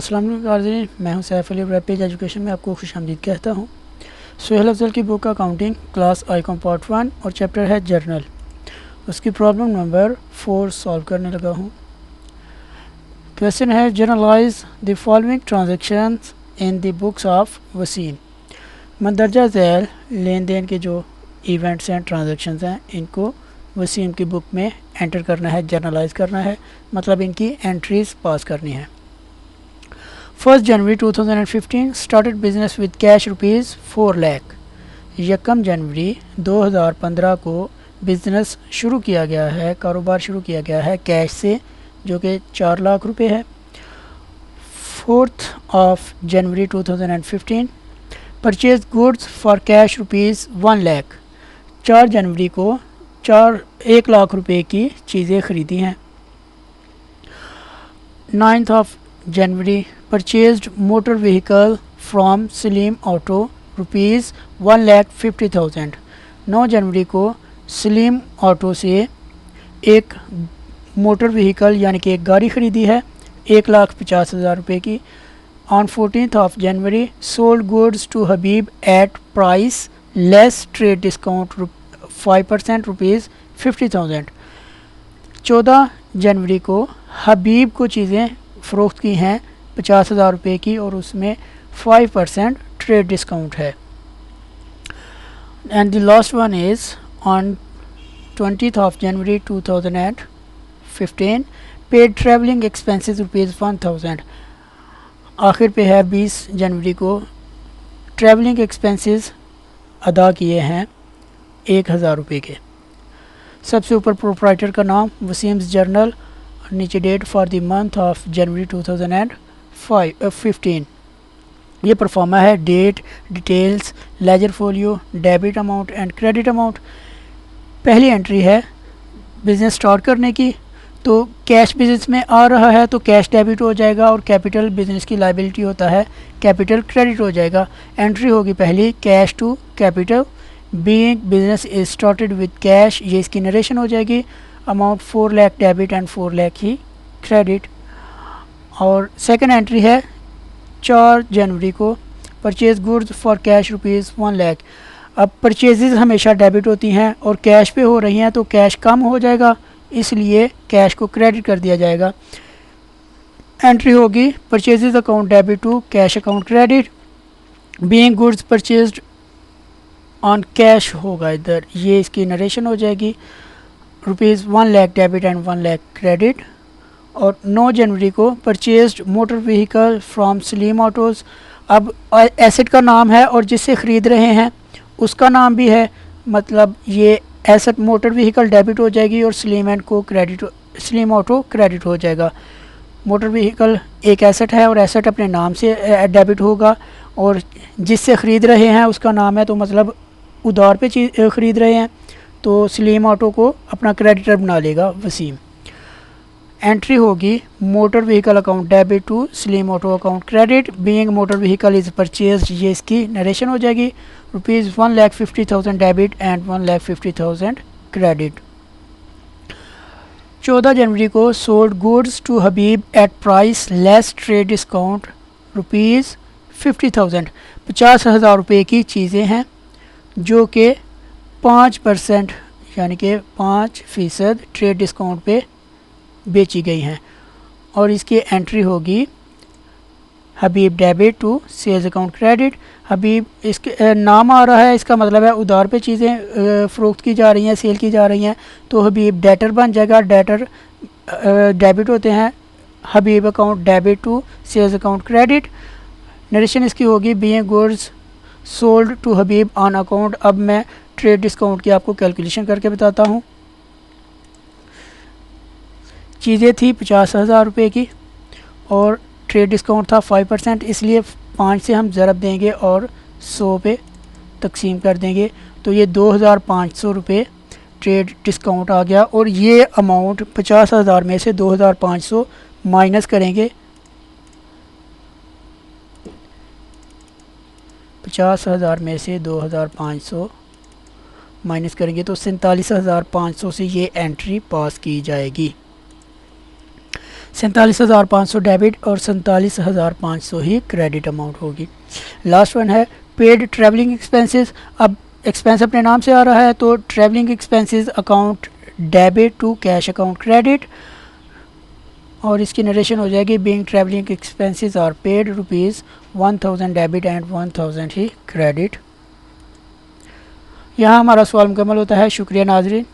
अस्सलाम वालेकुम नाज़रीन, मैं हूं Saif Ali. Web page education में आपको खुशामदीद कहता हूं। सुहेल अफजल की book accounting class icon part 1 और चैप्टर है जर्नल। उसकी प्रॉब्लम नंबर 4 सॉल्व करने लगा हूं। क्वेश्चन है journalise the following transactions in the books of Waseem. मंदरजा झैल लेन देन के जो इवेंट्स हैं, ट्रांजैक्शंस हैं, इनको वसीम की बुक में एंटर करना है, जर्नलाइज करना है, मतलब इनकी एंट्रीज पास करनी है। 1 जनवरी 2015 started business with cash ₹4 lakh. 1 जनवरी 2015 को बिजनेस शुरू किया गया है, कारोबार शुरू किया गया है कैश से, जो कि 4 लाख रुपए है। 4 January 2015 purchase goods for cash ₹1 lakh. 4 जनवरी को 1 लाख रुपए की चीज़ें खरीदी हैं। 9 January purchased motor vehicle from Salim auto ₹1,50,000। 9 जनवरी को सलीम ऑटो से एक मोटर व्हीकल यानी कि एक गाड़ी खरीदी है 1,50,000 रुपये की। On 14 January sold goods to Habib at price less trade discount 5% ₹50,000। 14 जनवरी को हबीब को चीज़ें फ़रोख्त की हैं 50,000 रुपये की और उसमें 5% ट्रेड डिस्काउंट है। And the last one is on 20 January 2015 paid travelling expenses ₹1,000। आखिर पे है 20 जनवरी को ट्रैवलिंग एक्सपेंसेस अदा किए हैं 1,000 रुपये के। सबसे ऊपर प्रोप्राइटर का नाम वसीम्स जर्नल, नीचे date for the month of January 2015। ये परफॉर्मा है, date, details, ledger folio, debit amount and credit amount. पहली एंट्री है बिज़नेस स्टार्ट करने की, तो कैश बिज़नेस में आ रहा है तो कैश डेबिट हो जाएगा और कैपिटल बिज़नेस की लायबिलिटी होता है, कैपिटल क्रेडिट हो जाएगा। एंट्री होगी पहली cash to capital, being business is started with cash, ये इसकी नरेशन हो जाएगी। Amount 4 lakh debit and 4 lakh ही क्रेडिट। और सेकंड एंट्री है 4 जनवरी को purchase goods for cash ₹1 lakh. अब परचेजेज हमेशा डेबिट होती हैं और कैश पे हो रही हैं तो कैश कम हो जाएगा, इसलिए कैश को क्रेडिट कर दिया जाएगा। एंट्री होगी purchases account debit to cash account credit, being goods purchased on cash होगा इधर, ये इसकी नरेशन हो जाएगी। ₹1 lakh debit and 1 lakh credit. और 9 जनवरी को purchased motor vehicle from Salim autos. अब एसेट का नाम है और जिससे ख़रीद रहे हैं उसका नाम भी है, मतलब ये एसेट मोटर व्हीकल डेबिट हो जाएगी और सलीम ऑटो क्रेडिट हो जाएगा। मोटर व्हीकल एक एसेट है और एसेट अपने नाम से डेबिट होगा और जिससे ख़रीद रहे हैं उसका नाम है, तो मतलब उधार पे चीज़ ख़रीद रहे हैं तो सलीम ऑटो को अपना क्रेडिटर बना लेगा वसीम। एंट्री होगी motor vehicle account debit to Salim auto account credit, being motor vehicle is purchased, ये इसकी नरेशन हो जाएगी। ₹1,50,000 डेबिट एंड 1,50,000 क्रेडिट। 14 जनवरी को sold goods to Habib at price less trade discount ₹50,000। 50,000 रुपये की चीज़ें हैं जो कि 5% यानी कि 5% ट्रेड डिस्काउंट पे बेची गई हैं। और इसकी एंट्री होगी Habib debit to sales account credit. Habib इसके नाम आ रहा है, इसका मतलब है उधार पे चीज़ें फ़रोख्त की जा रही हैं, सेल की जा रही हैं, तो हबीब डेटर बन जाएगा। डेटर डेबिट होते हैं, Habib account debit to sales account credit. Narration इसकी होगी being goods sold to Habib on account. अब मैं ट्रेड डिस्काउंट की आपको कैलकुलेशन करके बताता हूँ। चीज़ें थी 50,000 रुपये की और ट्रेड डिस्काउंट था 5%, इसलिए 5 से हम ज़रब देंगे और 100 पे तकसीम कर देंगे, तो ये 2,500 रुपये ट्रेड डिस्काउंट आ गया। और ये अमाउंट 50,000 में से 2,500 माइनस करेंगे, 50,000 में से 2,500 माइनस करेंगे तो 47,500 से ये एंट्री पास की जाएगी। 47,500 डेबिट और 47,500 ही क्रेडिट अमाउंट होगी। लास्ट वन है पेड ट्रैवलिंग एक्सपेंसेस। अब एक्सपेंस अपने नाम से आ रहा है तो travelling expenses account debit to cash account credit, और इसकी नरेशन हो जाएगी being travelling expenses are paid ₹1000 debit and 1000 ही क्रेडिट। यहाँ हमारा सवाल मुकम्मल होता है। शुक्रिया नाज़रीन।